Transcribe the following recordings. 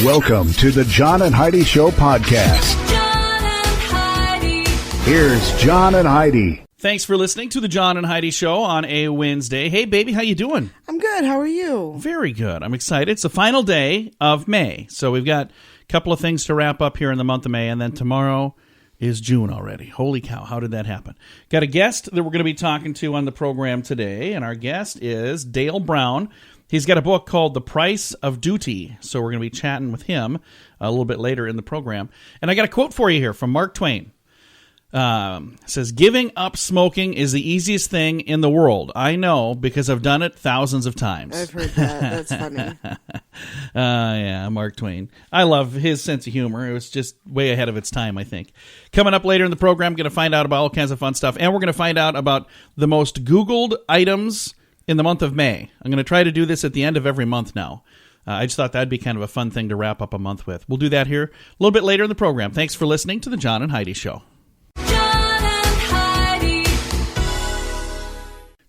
Welcome to the John and Heidi Show podcast. John and Heidi. Here's John and Heidi. Thanks for listening to the John and Heidi Show on a Wednesday. Hey, baby, how you doing? I'm good. How are you? Very good. I'm excited. It's the final day of May, so we've got a couple of things to wrap up here in the month of May, and then tomorrow is June already. Holy cow, how did that happen? Got a guest that we're going to be talking to on the program today, and our guest is dalebrown. He's got a book called The Price of Duty, so we're going to be chatting with him a little bit later in the program. And I got a quote for you here from Mark Twain. It says, "Giving up smoking is the easiest thing in the world. I know because I've done it thousands of times." I've heard that. That's funny. Yeah, Mark Twain. I love his sense of humor. It was just way ahead of its time, I think. Coming up later in the program, going to find out about all kinds of fun stuff, and we're going to find out about the most Googled items in the month of May. I'm going to try to do this at the end of every month now. I just thought that'd be kind of a fun thing to wrap up a month with. We'll do that here a little bit later in the program. Thanks for listening to the John and Heidi Show. John and Heidi.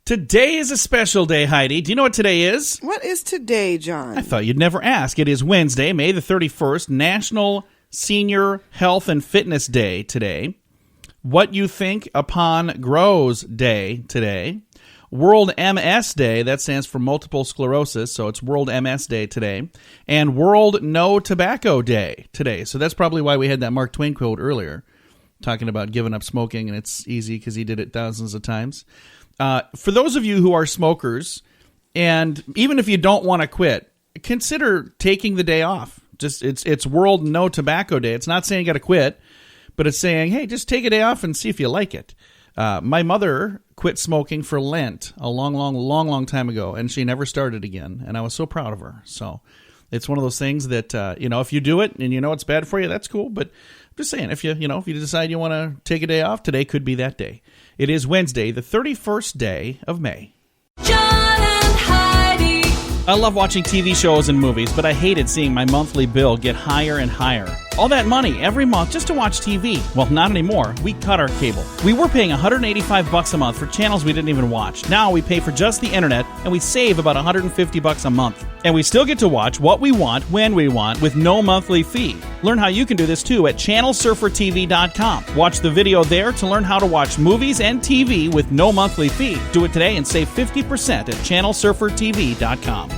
Today is a special day, Heidi. Do you know what today is? What is today, John? I thought you'd never ask. It is Wednesday, May the 31st, National Senior Health and Fitness Day today. What You Think Upon Grows Day today. World MS Day, that stands for multiple sclerosis, so it's World MS Day today. And World No Tobacco Day today. So that's probably why we had that Mark Twain quote earlier, talking about giving up smoking, and it's easy because he did it thousands of times. For those of you who are smokers, and even if you don't want to quit, consider taking the day off. Just it's World No Tobacco Day. It's not saying you got to quit, but it's saying, hey, just take a day off and see if you like it. My mother quit smoking for Lent a long time ago, and she never started again, and I was so proud of her. So it's one of those things that, if you do it and you know it's bad for you, that's cool. But I'm just saying, if you decide you want to take a day off, today could be that day. It is Wednesday, the 31st day of May. John and Heidi. I love watching TV shows and movies, but I hated seeing my monthly bill get higher and higher. All that money every month just to watch TV. Well, not anymore. We cut our cable. We were paying $185 a month for channels we didn't even watch. Now we pay for just the internet, and we save about $150 a month. And we still get to watch what we want, when we want, with no monthly fee. Learn how you can do this too at channelsurfertv.com. Watch the video there to learn how to watch movies and TV with no monthly fee. Do it today and save 50% at channelsurfertv.com.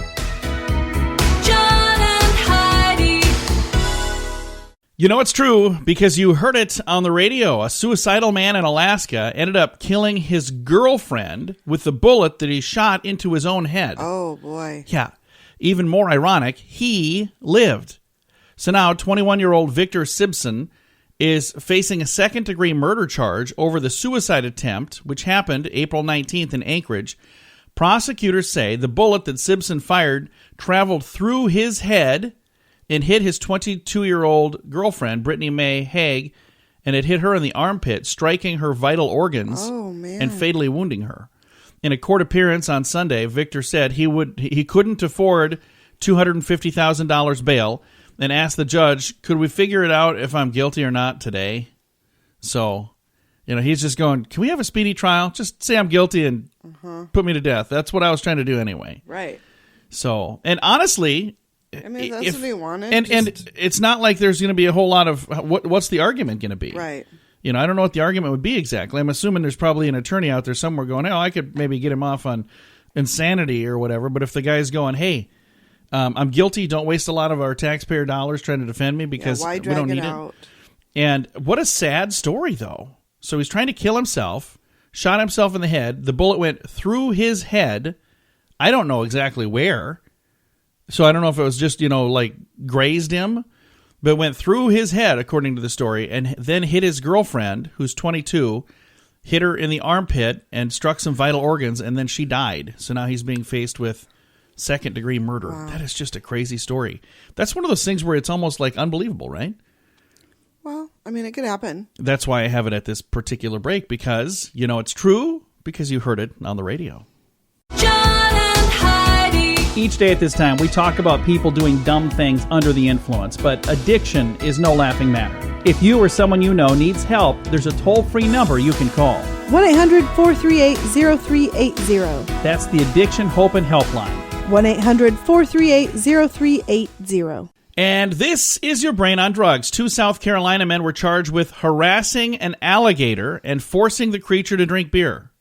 John and Heidi. You know it's true because you heard it on the radio. A suicidal man in Alaska ended up killing his girlfriend with the bullet that he shot into his own head. Oh, boy. Yeah. Even more ironic, he lived. So now 21-year-old Victor Simpson is facing a second-degree murder charge over the suicide attempt, which happened April 19th in Anchorage. Prosecutors say the bullet that Simpson fired traveled through his head and hit his 22-year-old girlfriend, Brittany Mae Haig, and it hit her in the armpit, striking her vital organs and fatally wounding her. In a court appearance on Sunday, Victor said he couldn't afford $250,000 bail and asked the judge, "Could we figure it out if I'm guilty or not today?" So, he's just going, "Can we have a speedy trial? Just say I'm guilty and put me to death." That's what I was trying to do anyway. Right. So, and honestly, I mean, that's what they wanted. And it's not like there's going to be a whole lot of what's the argument going to be? Right. I don't know what the argument would be exactly. I'm assuming there's probably an attorney out there somewhere going, I could maybe get him off on insanity or whatever. But if the guy's going, hey, I'm guilty, don't waste a lot of our taxpayer dollars trying to defend me because we don't need it. And what a sad story, though. So he's trying to kill himself, shot himself in the head. The bullet went through his head. I don't know exactly where. So I don't know if it was just, grazed him. But went through his head, according to the story, and then hit his girlfriend, who's 22, hit her in the armpit and struck some vital organs, and then she died. So now he's being faced with second-degree murder. Wow. That is just a crazy story. That's one of those things where it's almost like unbelievable, right? Well, I mean, it could happen. That's why I have it at this particular break, because it's true, because you heard it on the radio. John and Heidi. Each day at this time, we talk about people doing dumb things under the influence, but addiction is no laughing matter. If you or someone you know needs help, there's a toll-free number you can call. 1-800-438-0380. That's the Addiction Hope and Helpline. 1-800-438-0380. And this is your brain on drugs. 2 South Carolina men were charged with harassing an alligator and forcing the creature to drink beer.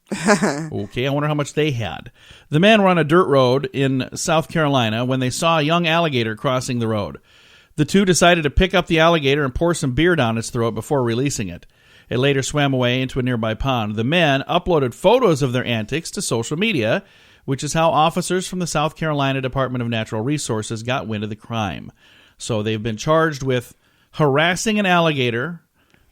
Okay, I wonder how much they had. The men were on a dirt road in South Carolina when they saw a young alligator crossing the road. The two decided to pick up the alligator and pour some beer down its throat before releasing it. It later swam away into a nearby pond. The men uploaded photos of their antics to social media, which is how officers from the South Carolina Department of Natural Resources got wind of the crime. So they've been charged with harassing an alligator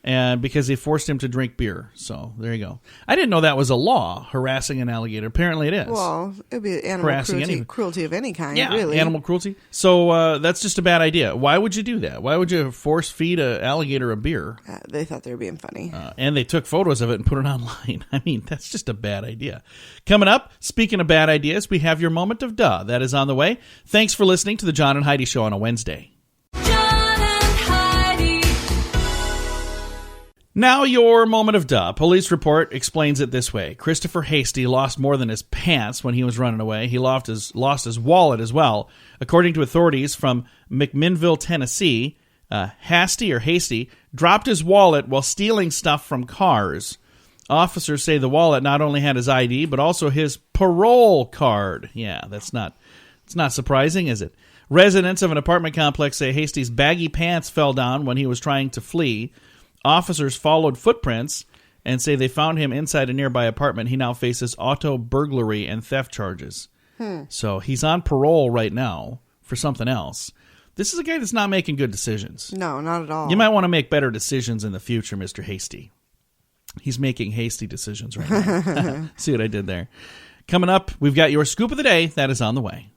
and because they forced him to drink beer. So there you go. I didn't know that was a law, harassing an alligator. Apparently it is. Well, it would be animal cruelty of any kind, yeah, really. Animal cruelty. So that's just a bad idea. Why would you do that? Why would you force feed an alligator a beer? They thought they were being funny. And they took photos of it and put it online. I mean, that's just a bad idea. Coming up, speaking of bad ideas, we have your moment of duh. That is on the way. Thanks for listening to the John and Heidi Show on a Wednesday. John and Heidi. Now your moment of duh. Police report explains it this way. Christopher Hasty lost more than his pants when he was running away. He lost his wallet as well. According to authorities from McMinnville, Tennessee, Hasty dropped his wallet while stealing stuff from cars. Officers say the wallet not only had his ID, but also his parole card. Yeah, it's not surprising, is it? Residents of an apartment complex say Hasty's baggy pants fell down when he was trying to flee. Officers followed footprints and say they found him inside a nearby apartment. He now faces auto burglary and theft charges. So he's on parole right now for something else. This is a guy that's not making good decisions. No, not at all. You might want to make better decisions in the future, Mr. Hasty. He's making hasty decisions right now. See what I did there? Coming up, we've got your scoop of the day. That is on the way.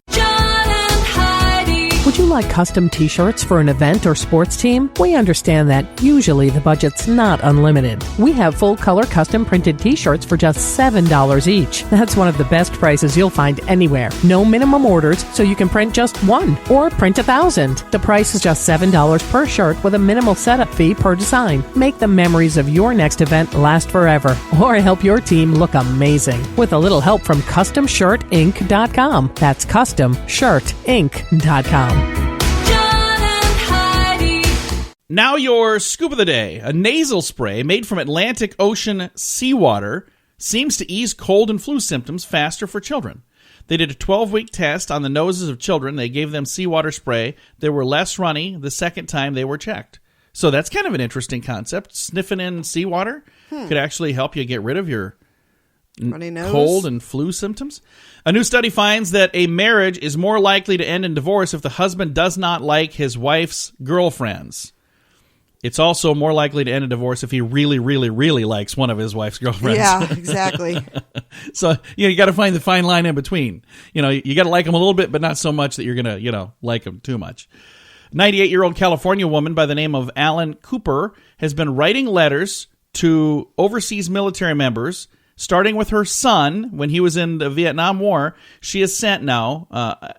John and Heidi. Would you like custom t-shirts for an event or sports team? We understand that usually the budget's not unlimited. We have full-color custom printed t-shirts for just $7 each. That's one of the best prices you'll find anywhere. No minimum orders, so you can print just one or print 1,000. The price is just $7 per shirt with a minimal setup fee per design. Make the memories of your next event last forever or help your team look amazing with a little help from CustomShirtInc.com. That's CustomShirtInc.com. John and Heidi. Now your scoop of the day. A nasal spray made from Atlantic Ocean seawater seems to ease cold and flu symptoms faster for children. They did a 12-week test on the noses of children. They gave them seawater spray. They were less runny the second time they were checked. So that's kind of an interesting concept. Sniffing in seawater could actually help you get rid of your Runny nose. cold and flu symptoms. A new study finds that a marriage is more likely to end in divorce if the husband does not like his wife's girlfriends. It's also more likely to end in divorce if he really, really, really likes one of his wife's girlfriends. Yeah, exactly. So, you got to find the fine line in between. You got to like them a little bit, but not so much that you're going to, like them too much. 98-year-old California woman by the name of Alan Cooper has been writing letters to overseas military members. Starting with her son, when he was in the Vietnam War, she has sent now,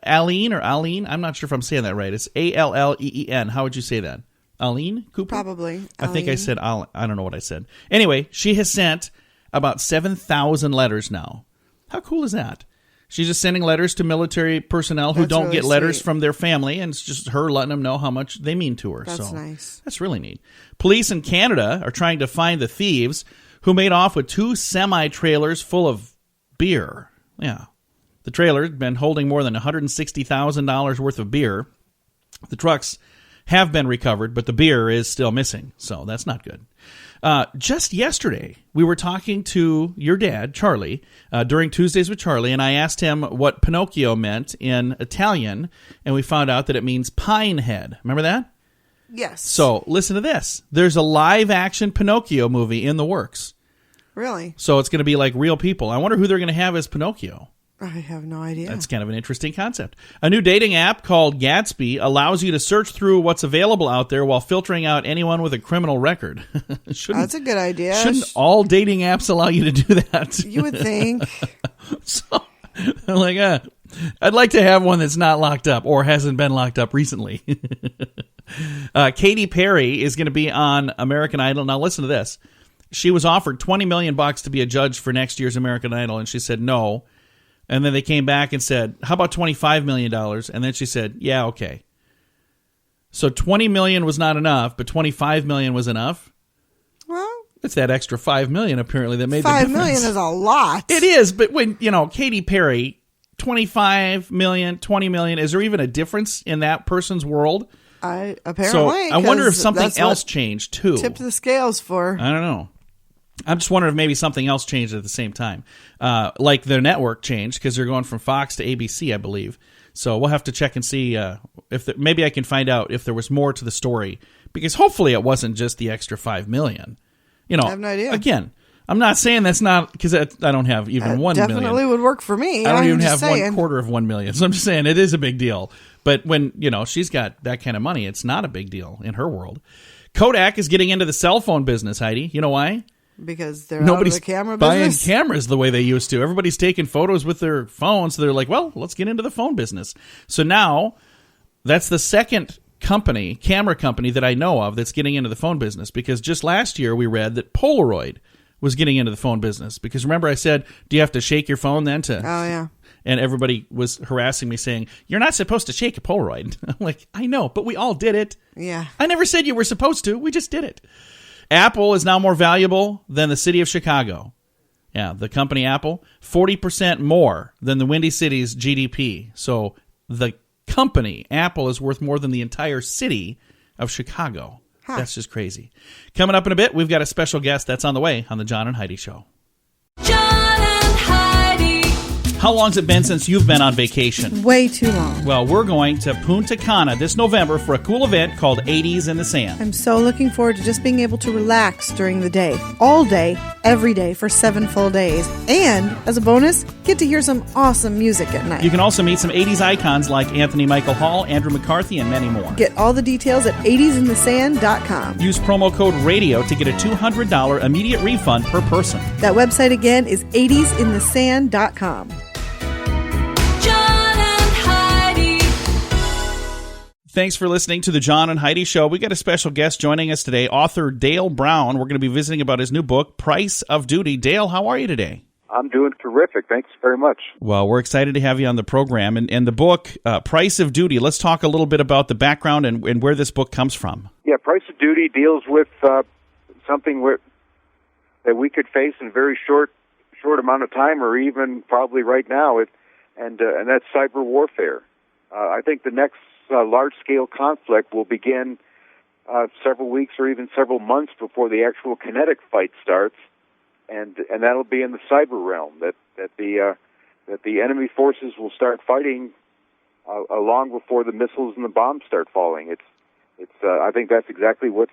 Aline, I'm not sure if I'm saying that right. It's Alleen. How would you say that? Aline Cooper? Probably. I think I said, I don't know what I said. Anyway, she has sent about 7,000 letters now. How cool is that? She's just sending letters to military personnel who don't really get letters sweet. from their family, and it's just her letting them know how much they mean to her. That's so nice. That's really neat. Police in Canada are trying to find the thieves who made off with 2 semi-trailers full of beer. Yeah. The trailers had been holding more than $160,000 worth of beer. The trucks have been recovered, but the beer is still missing, so that's not good. Just yesterday, we were talking to your dad, Charlie, during Tuesdays with Charlie, and I asked him what Pinocchio meant in Italian, and we found out that it means pine head. Remember that? Yes. So, listen to this. There's a live-action Pinocchio movie in the works. Really? So it's going to be like real people. I wonder who they're going to have as Pinocchio. I have no idea. That's kind of an interesting concept. A new dating app called Gatsby allows you to search through what's available out there while filtering out anyone with a criminal record. That's a good idea. Shouldn't all dating apps allow you to do that? You would think. So, I'm like, I'd like to have one that's not locked up or hasn't been locked up recently. Katy Perry is going to be on American Idol. Now listen to this. She was offered $20 million to be a judge for next year's American Idol, and she said no. And then they came back and said, how about $25 million? And then she said, yeah, okay. So 20 million was not enough, but 25 million was enough. Well, It's that extra 5 million apparently that made the 5 difference. million is a lot. It is, but when, Katy Perry, 25 million, 20 million, is there even a difference in that person's world? Apparently. So I wonder if 'cause something that's else what changed too. tipped the scales for. I don't know. I'm just wondering if maybe something else changed at the same time. Like their network changed because they're going from Fox to ABC, I believe. So we'll have to check and see maybe I can find out if there was more to the story. Because hopefully it wasn't just the extra 5 million. I have no idea. Again, I'm not saying that's not, because I don't have even 1 million. Definitely would work for me. I don't even just have saying. 1/4 of 1 million. So I'm just saying it is a big deal. But when, she's got that kind of money, it's not a big deal in her world. Kodak is getting into the cell phone business, Heidi. You know why? Because they're Nobody's out of the camera buying business. cameras the way they used to. Everybody's taking photos with their phones. So they're like, well, let's get into the phone business. So now that's the second camera company that I know of that's getting into the phone business, because just last year we read that Polaroid was getting into the phone business. Because remember I said, do you have to shake your phone then to... Oh, yeah. And everybody was harassing me saying, you're not supposed to shake a Polaroid. I'm like, I know, but we all did it. Yeah. I never said you were supposed to. We just did it. Apple is now more valuable than the city of Chicago. Yeah, the company Apple, 40% more than the Windy City's GDP. So the company, Apple, is worth more than the entire city of Chicago. Huh. That's just crazy. Coming up in a bit, we've got a special guest that's on the way on the John and Heidi Show. John and Heidi. How long's it been since you've been on vacation? Way too long. Well, we're going to Punta Cana this November for a cool event called 80s in the Sand. I'm so looking forward to just being able to relax during the day. All day, every day for 7 full days. And, as a bonus, get to hear some awesome music at night. You can also meet some 80s icons like Anthony Michael Hall, Andrew McCarthy, and many more. Get all the details at 80sinthesand.com. Use promo code RADIO to get a $200 immediate refund per person. That website again is 80sinthesand.com. John and Heidi. Thanks for listening to the John and Heidi Show. We got a special guest joining us today, author Dale Brown. We're going to be visiting about his new book, Price of Duty. Dale, how are you today? I'm doing terrific. Thanks very much. Well, we're excited to have you on the program. And the book, Price of Duty, let's talk a little bit about the background and where this book comes from. Yeah, Price of Duty deals with something that we could face in a very short amount of time, or even probably right now, and that's cyber warfare. I think the next large-scale conflict will begin several weeks or even several months before the actual kinetic fight starts. And that'll be in the cyber realm. That the enemy forces will start fighting long before the missiles and the bombs start falling. I think that's exactly what's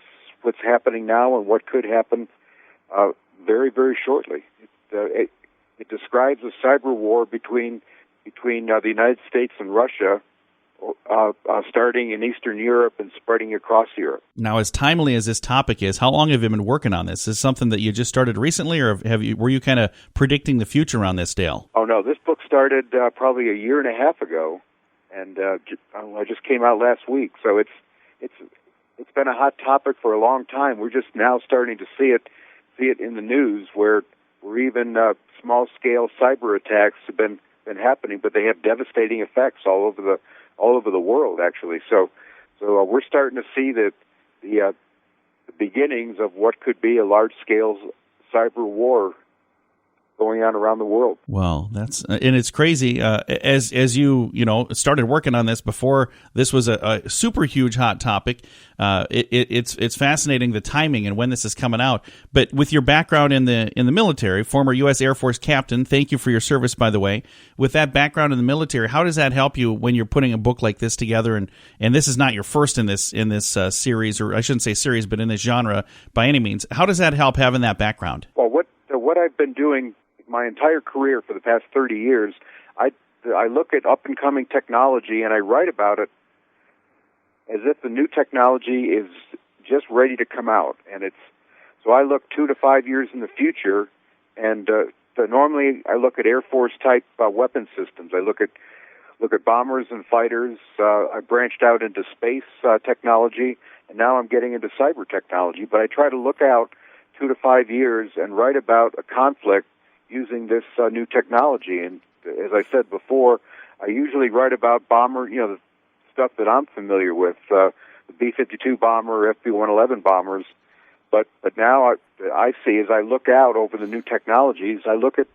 happening now and what could happen very, very shortly. It describes a cyber war between the United States and Russia, starting in Eastern Europe and spreading across Europe. Now, as timely as this topic is, how long have you been working on this? Is this something that you just started recently, or were you kind of predicting the future on this, Dale? Oh, no, this book started probably a year and a half ago, and I just came out last week. So it's been a hot topic for a long time. We're just now starting to see it in the news, where even small-scale cyber attacks have been happening, but they have devastating effects all over the world, actually. So we're starting to see the beginnings of what could be a large-scale cyber war going on around the world. Well, that's and it's crazy. As you started working on this before this was a super huge hot topic. It's fascinating the timing and when this is coming out. But with your background in the military, former U.S. Air Force captain, thank you for your service, by the way. With that background in the military, how does that help you when you're putting a book like this together? And this is not your first in this series, or I shouldn't say series, but in this genre by any means. How does that help having that background? Well, what I've been doing my entire career for the past 30 years, I look at up-and-coming technology and I write about it as if the new technology is just ready to come out. So I look 2 to 5 years in the future, and normally I look at Air Force-type weapon systems. I look at bombers and fighters. I branched out into space technology, and now I'm getting into cyber technology. But I try to look out 2 to 5 years and write about a conflict using this new technology. And as I said before, I usually write about the stuff that I'm familiar with, B-52 bomber or FB-111 bombers. But now I see, as I look out over the new technologies, I look at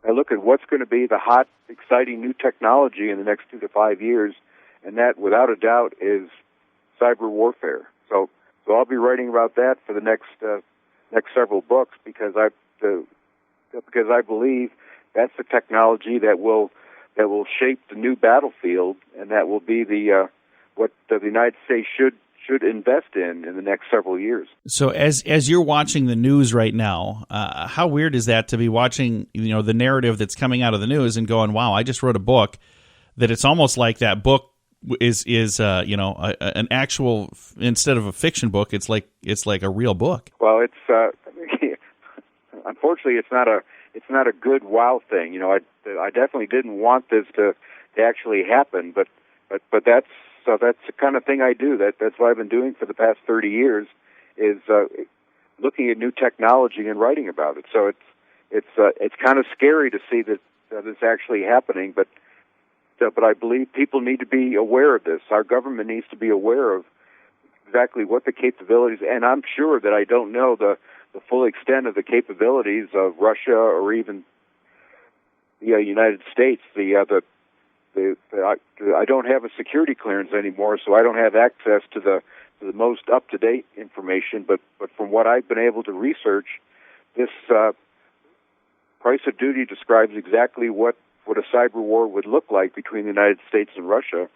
what's going to be the hot, exciting new technology in the next 2 to 5 years, and that, without a doubt, is cyber warfare. So I'll be writing about that for the next several books because I believe that's the technology that will shape the new battlefield, and that will be what the United States should invest in the next several years. So as you're watching the news right now, how weird is that to be watching, the narrative that's coming out of the news and going, wow, I just wrote a book that it's almost like that book is an actual, instead of a fiction book, it's like a real book. Well, it's unfortunately it's not a good wow thing. I definitely didn't want this to actually happen, but that's the kind of thing I do. That's what I've been doing for the past 30 years, is looking at new technology and writing about it. So it's kind of scary to see that it's actually happening, but I believe people need to be aware of this. Our government needs to be aware of exactly what the capabilities, and I'm sure that I don't know the full extent of the capabilities of Russia or even the United States. I don't have a security clearance anymore, so I don't have access to the most up-to-date information. But from what I've been able to research, this price of duty describes exactly what a cyber war would look like between the United States and Russia.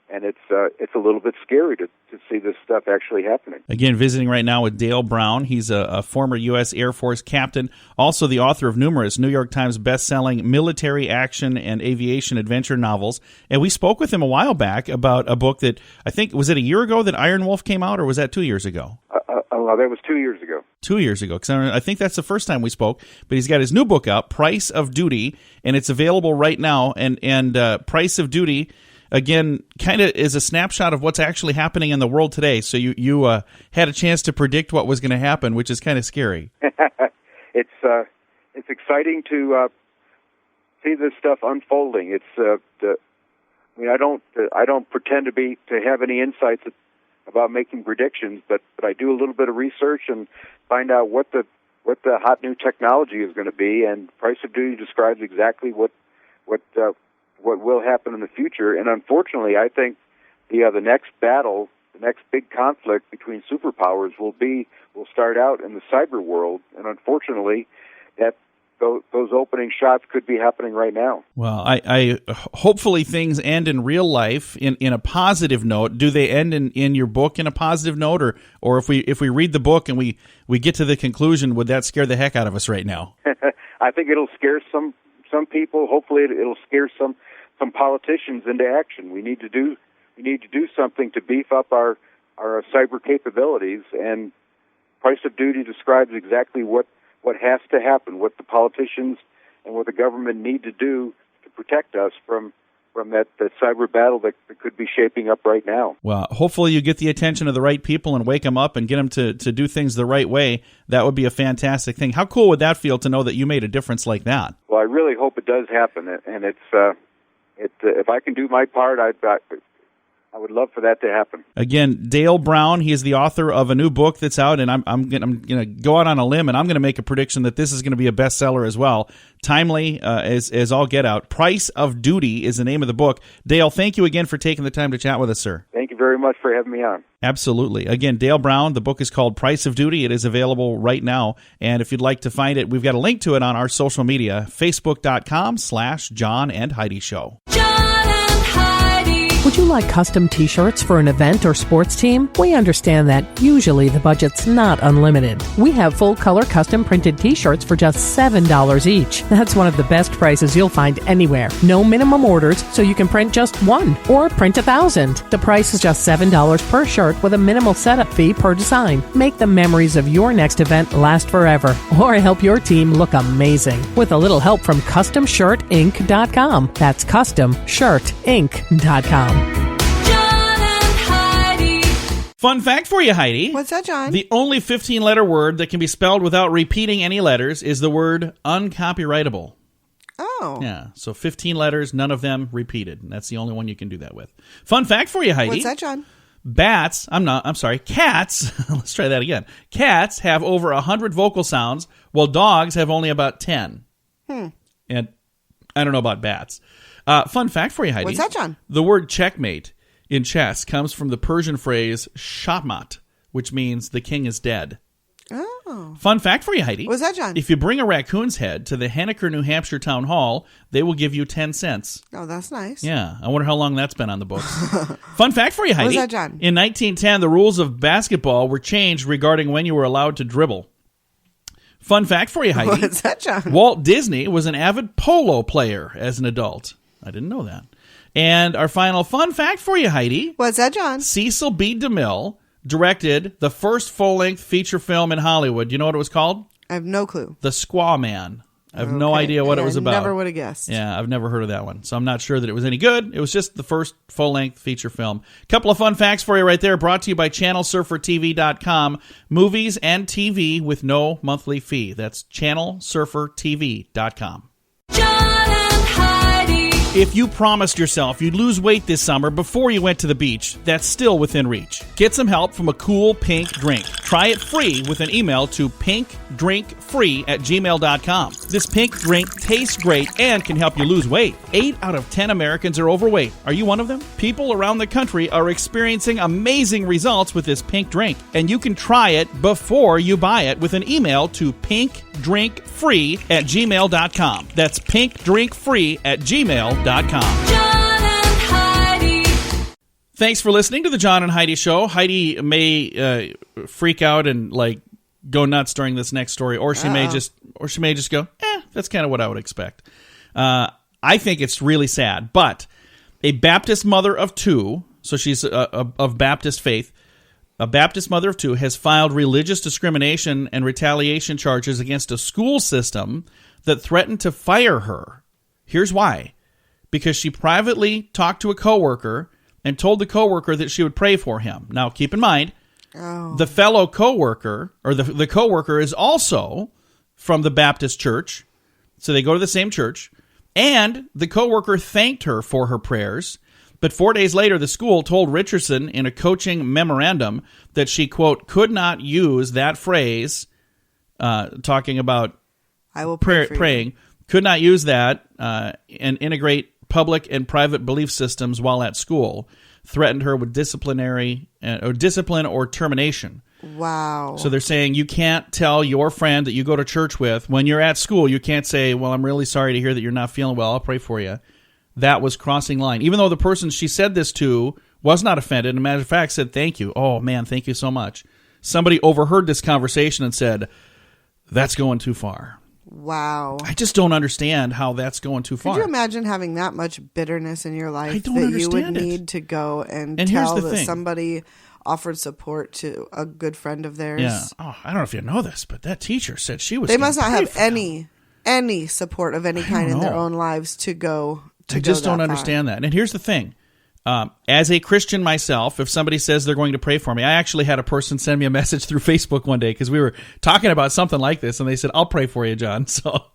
And it's a little bit scary to see this stuff actually happening. Again, visiting right now with Dale Brown. He's a former U.S. Air Force captain, also the author of numerous New York Times best-selling military action and aviation adventure novels. And we spoke with him a while back about a book that, I think, was it a year ago that Iron Wolf came out, or was that 2 years ago? That was 2 years ago. 2 years ago, because I think that's the first time we spoke. But he's got his new book out, Price of Duty, and it's available right now. And Price of Duty, again, kind of is a snapshot of what's actually happening in the world today. So you had a chance to predict what was going to happen, which is kind of scary. It's exciting to see this stuff unfolding. I don't pretend to have any insights about making predictions, but I do a little bit of research and find out what the hot new technology is going to be. And Price of Duty describes exactly what will happen in the future. And unfortunately, I think the next battle, the next big conflict between superpowers will start out in the cyber world. And unfortunately, those opening shots could be happening right now. Well, I hopefully things end in real life in a positive note. Do they end in your book in a positive note, or if we read the book and we get to the conclusion, would that scare the heck out of us right now? I think it'll scare some people. Hopefully, it'll scare some politicians into action. We need to do something to beef up our cyber capabilities, and Price of Duty describes exactly what has to happen, what the politicians and what the government need to do to protect us from that cyber battle that could be shaping up right now. Well, hopefully you get the attention of the right people and wake them up and get them to do things the right way. That would be a fantastic thing. How cool would that feel to know that you made a difference like that? Well, I really hope it does happen, and if I can do my part, I would love for that to happen. Again, Dale Brown, he is the author of a new book that's out, and I'm going to go out on a limb, and I'm going to make a prediction that this is going to be a bestseller as well. Timely as all get out. Price of Duty is the name of the book. Dale, thank you again for taking the time to chat with us, sir. Thank you very much for having me on. Absolutely. Again, Dale Brown, the book is called Price of Duty. It is available right now, and if you'd like to find it, we've got a link to it on our social media, facebook.com/John and Heidi Show. Would you like custom t-shirts for an event or sports team? We understand that usually the budget's not unlimited. We have full-color custom printed t-shirts for just $7 each. That's one of the best prices you'll find anywhere. No minimum orders, so you can print just one or print 1,000. The price is just $7 per shirt with a minimal setup fee per design. Make the memories of your next event last forever, or help your team look amazing with a little help from CustomShirtInc.com. That's CustomShirtInc.com. Fun fact for you, Heidi. What's that, John? The only 15-letter word that can be spelled without repeating any letters is the word uncopyrightable. Oh. Yeah, so 15 letters, none of them repeated. And that's the only one you can do that with. Fun fact for you, Heidi. What's that, John? Cats, let's try that again. Cats have over 100 vocal sounds, while dogs have only about 10. And I don't know about bats. Fun fact for you, Heidi. What's that, John? The word checkmate in chess comes from the Persian phrase shahmat, which means the king is dead. Oh. Fun fact for you, Heidi. What's that, John? If you bring a raccoon's head to the Henniker, New Hampshire Town Hall, they will give you 10 cents. Oh, that's nice. Yeah, I wonder how long that's been on the books. Fun fact for you, Heidi. What's that, John? In 1910, the rules of basketball were changed regarding when you were allowed to dribble. Fun fact for you, Heidi. What's that, John? Walt Disney was an avid polo player as an adult. I didn't know that. And our final fun fact for you, Heidi. What's that, John? Cecil B. DeMille directed the first full-length feature film in Hollywood. Do you know what it was called? I have no clue. The Squaw Man. I have no idea what it was about. Never would have guessed. Yeah, I've never heard of that one. So I'm not sure that it was any good. It was just the first full-length feature film. Couple of fun facts for you right there, brought to you by ChannelSurferTV.com. Movies and TV with no monthly fee. That's ChannelSurferTV.com. John and Heidi. If you promised yourself you'd lose weight this summer before you went to the beach, that's still within reach. Get some help from a cool pink drink. Try it free with an email to pinkdrinkfree@gmail.com. This pink drink tastes great and can help you lose weight. 8 out of 10 Americans are overweight. Are you one of them? People around the country are experiencing amazing results with this pink drink, and you can try it before you buy it with an email to pinkdrinkfree@gmail.com. That's pinkdrinkfree@gmail.com. John and Heidi. Thanks for listening to the John and Heidi Show. Heidi may freak out and go nuts during this next story, or she may just go, that's kind of what I would expect. I think it's really sad, but a Baptist mother of 2, so she's of Baptist faith, a Baptist mother of 2 has filed religious discrimination and retaliation charges against a school system that threatened to fire her. Here's why. Because she privately talked to a coworker and told the coworker that she would pray for him. Now, keep in mind, the fellow coworker, or the coworker, is also from the Baptist church, so they go to the same church, and the coworker thanked her for her prayers. But 4 days later, the school told Richardson in a coaching memorandum that she, quote, could not use that phrase, talking about I will pray for you. praying, could not use that and integrate public and private belief systems while at school, threatened her with discipline or termination. Wow. So they're saying you can't tell your friend that you go to church with, when you're at school, you can't say, well, I'm really sorry to hear that you're not feeling well, I'll pray for you. That was crossing line. Even though the person she said this to was not offended, and as a matter of fact said, thank you. Oh, man, thank you so much. Somebody overheard this conversation and said, that's going too far. Wow. I just don't understand how that's going too far. Could you imagine having that much bitterness in your life I don't that understand you would it. need to go and here's tell the that thing. somebody offered support to a good friend of theirs? Yeah. Oh, I don't know if you know this, but that teacher said she was. They must not gonna have pray for them. any support of any kind in their know. own lives to go. I just don't understand that. And here's the thing. As a Christian myself, if somebody says they're going to pray for me, I actually had a person send me a message through Facebook one day because we were talking about something like this, and they said, I'll pray for you, John. So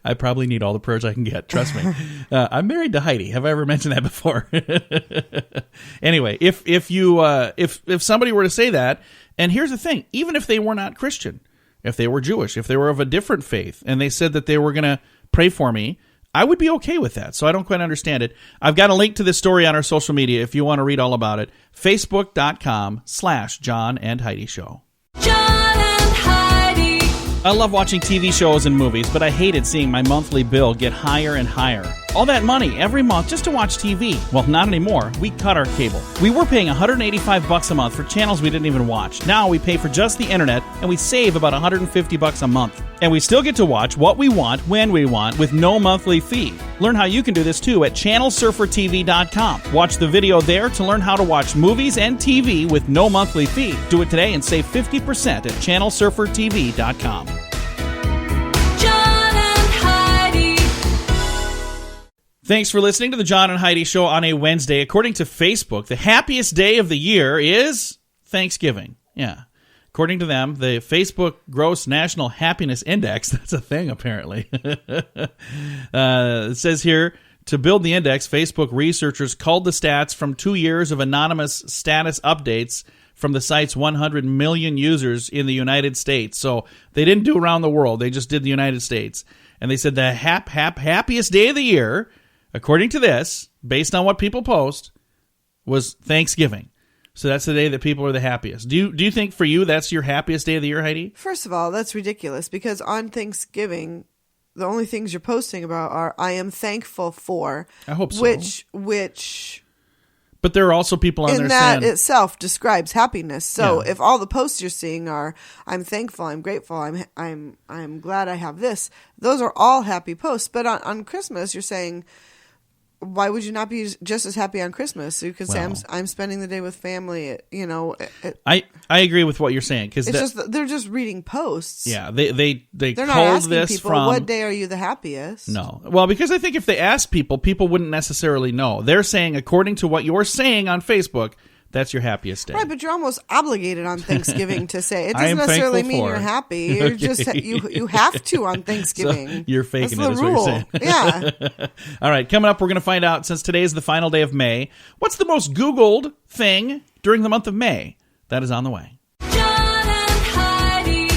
I probably need all the prayers I can get. Trust me. I'm married to Heidi. Have I ever mentioned that before? Anyway, if somebody were to say that, and here's the thing, even if they were not Christian, if they were Jewish, if they were of a different faith, and they said that they were going to pray for me, I would be okay with that. So I don't quite understand it. I've got a link to this story on our social media if you want to read all about it. Facebook.com/John and Heidi Show. John and Heidi. I love watching TV shows and movies, but I hated seeing my monthly bill get higher and higher. All that money every month just to watch TV. Well, not anymore. We cut our cable. We were paying $185 a month for channels we didn't even watch. Now we pay for just the internet, and we save about $150 a month. And we still get to watch what we want, when we want, with no monthly fee. Learn how you can do this too at ChannelSurferTV.com. Watch the video there to learn how to watch movies and TV with no monthly fee. Do it today and save 50% at ChannelSurferTV.com. John and Heidi. Thanks for listening to the John and Heidi Show on a Wednesday. According to Facebook, the happiest day of the year is Thanksgiving. Yeah. According to them, the Facebook Gross National Happiness Index, that's a thing apparently. It says here, To build the index, Facebook researchers culled the stats from 2 years of anonymous status updates from the site's 100 million users in the United States. So they didn't do around the world. They just did the United States. And they said the happiest day of the year, according to this, based on what people post, was Thanksgiving. So that's the day that people are the happiest. Do you think for you that's your happiest day of the year, Heidi? First of all, that's ridiculous because on Thanksgiving, the only things you're posting about are I am thankful for. I hope so. Which But there are also people on in there that saying itself describes happiness. So Yeah. if all the posts you're seeing are I'm thankful, I'm grateful, I'm glad I have this, those are all happy posts. But on Christmas, you're saying, why would you not be just as happy on Christmas? You could say Well. I'm spending the day with family. I agree with what you're saying because It's just they're just reading posts. yeah they They're not culled asking this people from what day are you the happiest. No. Well, because I think if they ask people wouldn't necessarily know. They're saying, according to what you're saying on Facebook, that's your happiest day. Right, but you're almost obligated on Thanksgiving to say it I am doesn't necessarily thankful mean for. you're happy. You're just you have to on Thanksgiving. So you're faking That's it, is the what rule. you're saying. Yeah. All right, coming up, we're going to find out, since today is the final day of May, what's the most Googled thing during the month of May? That is on the way. John and Heidi.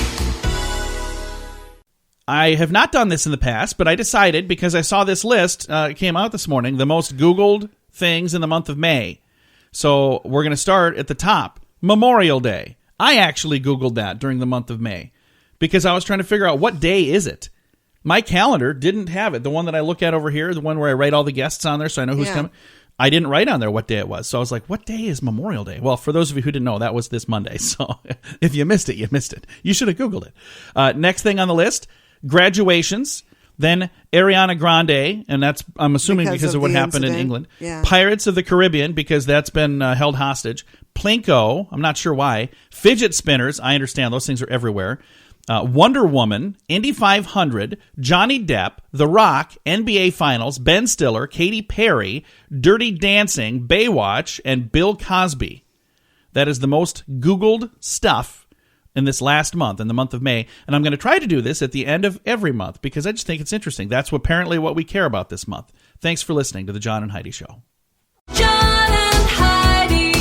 I have not done this in the past, but I decided, because I saw this list, it came out this morning, the most Googled things in the month of May. So we're going to start at the top, Memorial Day. I actually Googled that during the month of May because I was trying to figure out what day is it. My calendar didn't have it. The one that I look at over here, the one where I write all the guests on there so I know who's Yeah. coming. I didn't write on there what day it was. So I was like, what day is Memorial Day? Well, for those of you who didn't know, that was this Monday. So if you missed it, you missed it. You should have Googled it. Next thing on the list, graduations. Then Ariana Grande, and that's, I'm assuming, because of what the happened in incident. England. Yeah. Pirates of the Caribbean, because that's been held hostage. Plinko, I'm not sure why. Fidget spinners, I understand. Those things are everywhere. Wonder Woman, Indy 500, Johnny Depp, The Rock, NBA Finals, Ben Stiller, Katy Perry, Dirty Dancing, Baywatch, and Bill Cosby. That is the most Googled stuff in this last month, in the month of May. And I'm going to try to do this at the end of every month because I just think it's interesting. That's apparently what we care about this month. Thanks for listening to The John and Heidi Show. John and Heidi.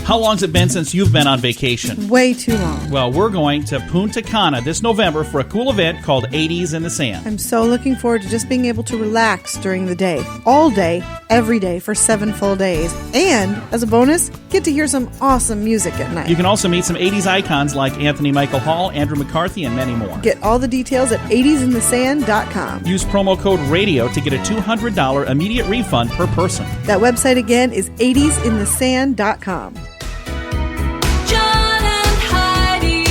How long's it been since you've been on vacation? Way too long. Well, we're going to Punta Cana this November for a cool event called 80s in the Sand. I'm so looking forward to just being able to relax during the day, all day, every day for 7 full days. And as a bonus, get to hear some awesome music at night. You can also meet some 80s icons like Anthony Michael Hall, Andrew McCarthy, and many more. Get all the details at 80sinthesand.com. Use promo code RADIO to get a $200 immediate refund per person. That website again is 80sinthesand.com. John and Heidi.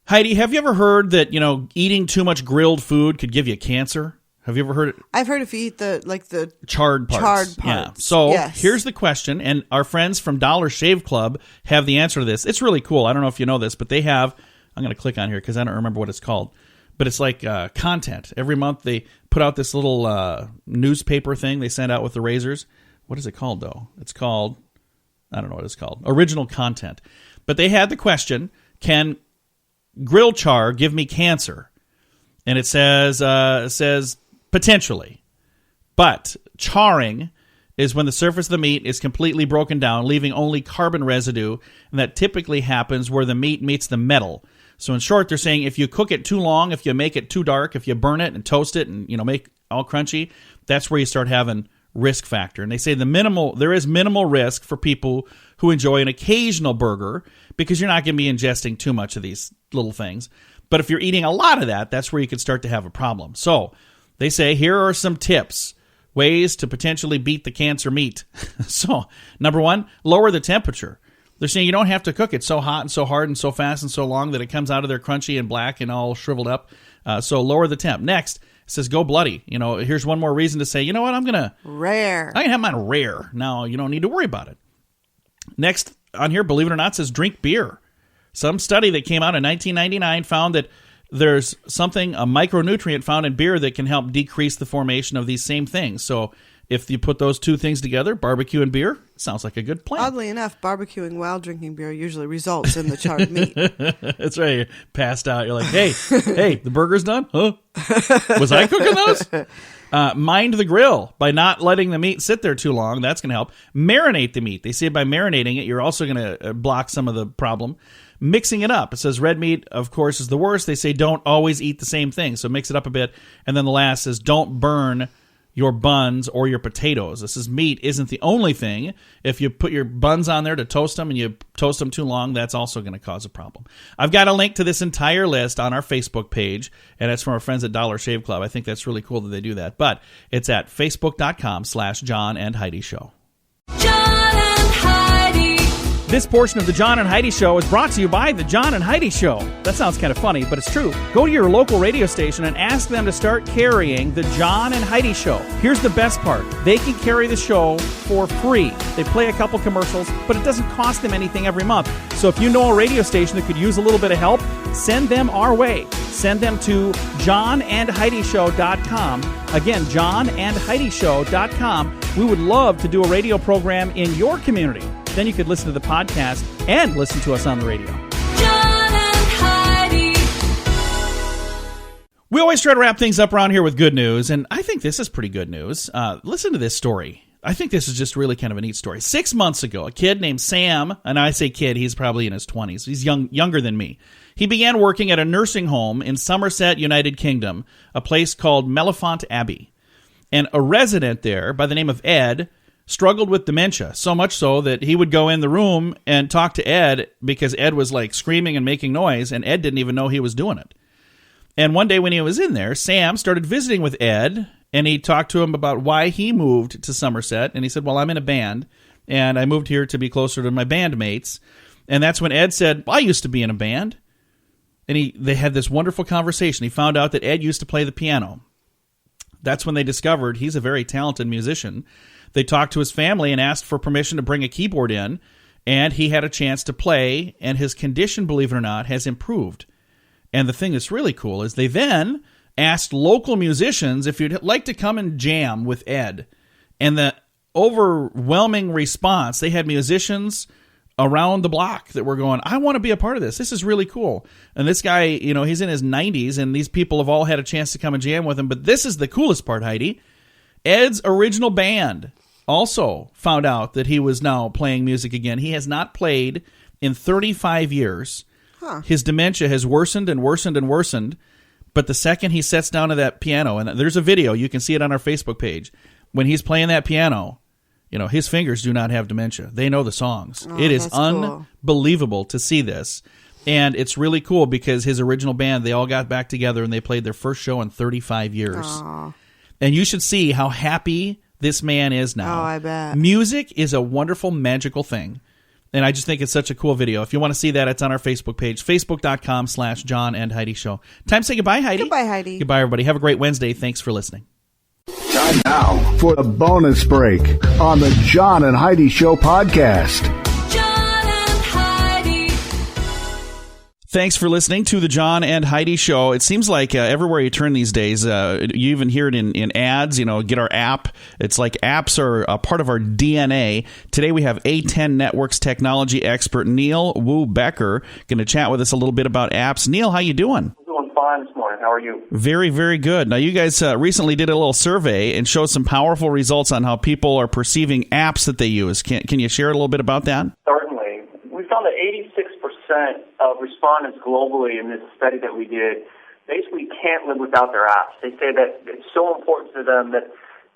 Heidi, have you ever heard that, eating too much grilled food could give you cancer? Have you ever heard it? I've heard if you eat the Charred parts. Charred parts. Yeah. So Yes. here's the question, and our friends from Dollar Shave Club have the answer to this. It's really cool. I don't know if you know this, but they have, I'm going to click on here because I don't remember what it's called, but it's like content. Every month they put out this little newspaper thing they send out with the razors. What is it called, though? It's called, I don't know what it's called, original content. But they had the question, can grill char give me cancer? And it says potentially. But charring is when the surface of the meat is completely broken down, leaving only carbon residue, and that typically happens where the meat meets the metal. So in short, they're saying if you cook it too long, if you make it too dark, if you burn it and toast it and make it all crunchy, that's where you start having risk factor. And they say there is minimal risk for people who enjoy an occasional burger because you're not going to be ingesting too much of these little things. But if you're eating a lot of that, that's where you could start to have a problem. So they say here are some tips, ways to potentially beat the cancer meat. So number one, lower the temperature. They're saying you don't have to cook it so hot and so hard and so fast and so long that it comes out of there crunchy and black and all shriveled up. So lower the temp. Next, it says go bloody. Here's one more reason to say, you know what, I'm going to have mine rare. Now, you don't need to worry about it. Next on here, believe it or not, says drink beer. Some study that came out in 1999 found that there's a micronutrient found in beer that can help decrease the formation of these same things. So if you put those two things together, barbecue and beer, sounds like a good plan. Oddly enough, barbecuing while drinking beer usually results in the charred meat. That's right. You're passed out. You're like, hey, the burger's done? Huh? Was I cooking those? Mind the grill by not letting the meat sit there too long. That's going to help. Marinate the meat. They say by marinating it, you're also going to block some of the problem. Mixing it up. It says red meat, of course, is the worst. They say don't always eat the same thing, so mix it up a bit. And then the last is don't burn your buns or your potatoes. This is meat isn't the only thing. If you put your buns on there to toast them and you toast them too long, that's also going to cause a problem. I've got a link to this entire list on our Facebook page, and it's from our friends at Dollar Shave Club. I think that's really cool that they do that. But it's at facebook.com/John and Heidi Show. John and Heidi. This portion of the John and Heidi Show is brought to you by the John and Heidi Show. That sounds kind of funny, but it's true. Go to your local radio station and ask them to start carrying the John and Heidi Show. Here's the best part. They can carry the show for free. They play a couple commercials, but it doesn't cost them anything every month. So if you know a radio station that could use a little bit of help, send them our way. Send them to johnandheidishow.com. Again, johnandheidishow.com. We would love to do a radio program in your community. Then you could listen to the podcast and listen to us on the radio. John and Heidi. We always try to wrap things up around here with good news, and I think this is pretty good news. Listen to this story. I think this is just really kind of a neat story. 6 months ago, a kid named Sam, and I say kid, he's probably in his 20s. He's younger than me. He began working at a nursing home in Somerset, United Kingdom, a place called Mellifont Abbey. And a resident there by the name of Ed struggled with dementia, so much so that he would go in the room and talk to Ed because Ed was like screaming and making noise, and Ed didn't even know he was doing it. And one day when he was in there, Sam started visiting with Ed, and he talked to him about why he moved to Somerset. And he said, well, I'm in a band, and I moved here to be closer to my bandmates. And that's when Ed said, well, I used to be in a band. And they had this wonderful conversation. He found out that Ed used to play the piano. That's when they discovered he's a very talented musician. They talked to his family and asked for permission to bring a keyboard in, and he had a chance to play, and his condition, believe it or not, has improved. And the thing that's really cool is they then asked local musicians if you'd like to come and jam with Ed. And the overwhelming response, they had musicians around the block that were going, I want to be a part of this. This is really cool. And this guy, he's in his 90s, and these people have all had a chance to come and jam with him. But this is the coolest part, Heidi. Ed's original band also found out that he was now playing music again. He has not played in 35 years. His dementia has worsened and worsened and worsened. But the second he sits down to that piano, and there's a video, you can see it on our Facebook page, when he's playing that piano, his fingers do not have dementia. They know the songs. It is unbelievable to see this. And it's really cool because his original band, they all got back together and they played their first show in 35 years. Aww. And you should see how happy this man is now. Oh, I bet. Music is a wonderful, magical thing. And I just think it's such a cool video. If you want to see that, it's on our Facebook page, facebook.com/John and Heidi Show. Time to say goodbye, Heidi. Goodbye, Heidi. Goodbye, everybody. Have a great Wednesday. Thanks for listening. Time now for the bonus break on the John and Heidi Show podcast. John and Heidi. Thanks for listening to the John and Heidi Show. It seems like everywhere you turn these days, you even hear it in ads, get our app. It's like apps are a part of our DNA. Today we have A10 Networks technology expert Neil Wu Becker going to chat with us a little bit about apps. Neil, how you doing? Doing fine this morning. How are you? Very, very good. Now, you guys recently did a little survey and showed some powerful results on how people are perceiving apps that they use. Can you share a little bit about that? Certainly. We found that 86% of respondents globally in this study that we did basically can't live without their apps. They say that it's so important to them that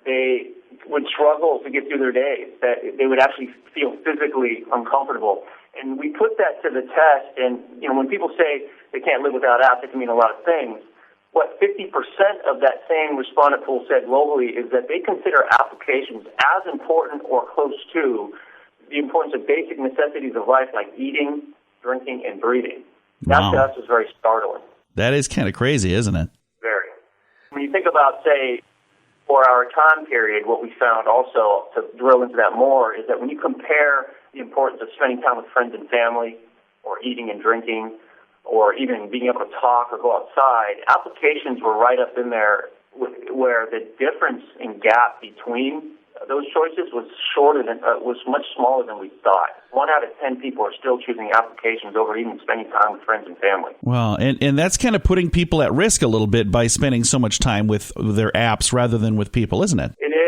they would struggle to get through their days, that they would actually feel physically uncomfortable. And we put that to the test, and when people say they can't live without apps, it can mean a lot of things. What 50% of that same respondent pool said globally is that they consider applications as important or close to the importance of basic necessities of life like eating, drinking, and breathing. That to us is very startling. That is kind of crazy, isn't it? Very. When you think about, say, for our time period, what we found also, to drill into that more, is that when you compare the importance of spending time with friends and family, or eating and drinking, or even being able to talk or go outside, applications were right up in there where the difference in gap between those choices was was much smaller than we thought. 1 out of 10 people are still choosing applications over even spending time with friends and family. Well, and that's kind of putting people at risk a little bit by spending so much time with their apps rather than with people, isn't it? It is.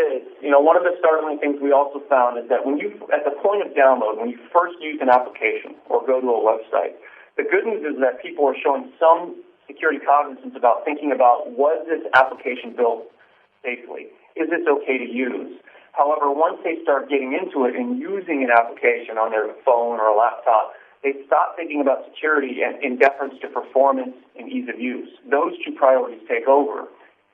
One of the startling things we also found is that at the point of download, when you first use an application or go to a website, the good news is that people are showing some security cognizance about thinking about, was this application built safely? Is this okay to use? However, once they start getting into it and using an application on their phone or a laptop, they stop thinking about security and in deference to performance and ease of use. Those two priorities take over.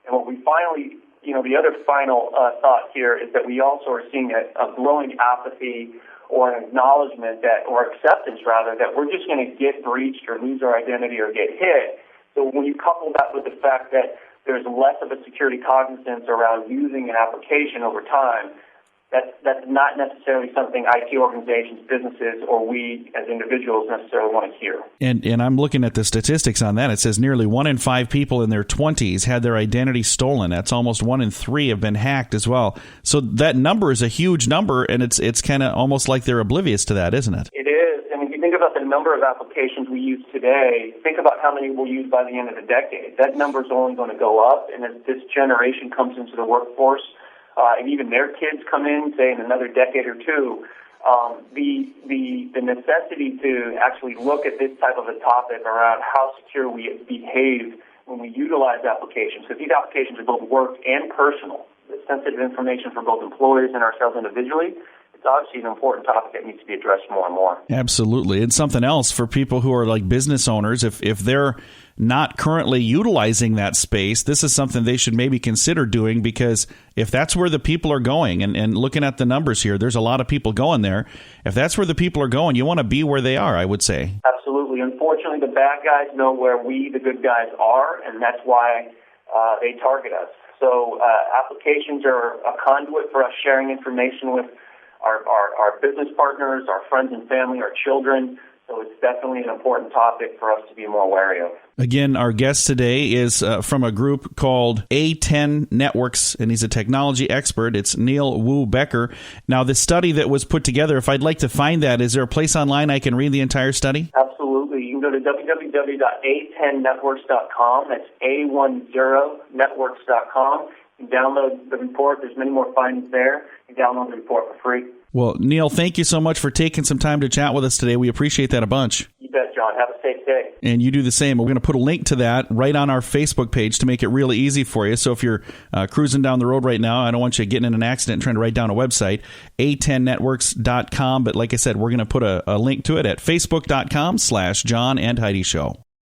And what we finally, the other final thought here is that we also are seeing a growing apathy or an acknowledgement or acceptance rather, that we're just going to get breached or lose our identity or get hit. So when you couple that with the fact that there's less of a security cognizance around using an application over time, that's not necessarily something IT organizations, businesses, or we as individuals necessarily want to hear. And I'm looking at the statistics on that. It says nearly 1 in 5 people in their 20s had their identity stolen. That's almost 1 in 3 have been hacked as well. So that number is a huge number, and it's kind of almost like they're oblivious to that, isn't it? It is. And if you think about the number of applications we use today, think about how many we'll use by the end of the decade. That number is only going to go up, and as this generation comes into the workforce, and even their kids come in, say, in another decade or two, the necessity to actually look at this type of a topic around how secure we behave when we utilize applications. So these applications are both work and personal. It's sensitive information for both employers and ourselves individually. It's obviously an important topic that needs to be addressed more and more. Absolutely. And something else for people who are like business owners, if they're not currently utilizing that space, this is something they should maybe consider doing, because if that's where the people are going, and looking at the numbers here, there's a lot of people going there. If that's where the people are going, you want to be where they are, I would say. Absolutely. Unfortunately, the bad guys know where we, the good guys, are, and that's why they target us. So applications are a conduit for us sharing information with our business partners, our friends and family, our children. So it's definitely an important topic for us to be more wary of. Again, our guest today is from a group called A10 Networks, and he's a technology expert. It's Neil Wu Becker. Now, the study that was put together, if I'd like to find that, is there a place online I can read the entire study? Absolutely. You can go to www.a10networks.com. That's A10networks.com. You can download the report. There's many more findings there. You can download the report for free. Well, Neil, thank you so much for taking some time to chat with us today. We appreciate that a bunch. You bet, John. Have a safe day. And you do the same. We're going to put a link to that right on our Facebook page to make it really easy for you. So if you're cruising down the road right now, I don't want you getting in an accident and trying to write down a website, A10networks.com. But like I said, we're going to put a link to it at facebook.com/John and Heidi Show.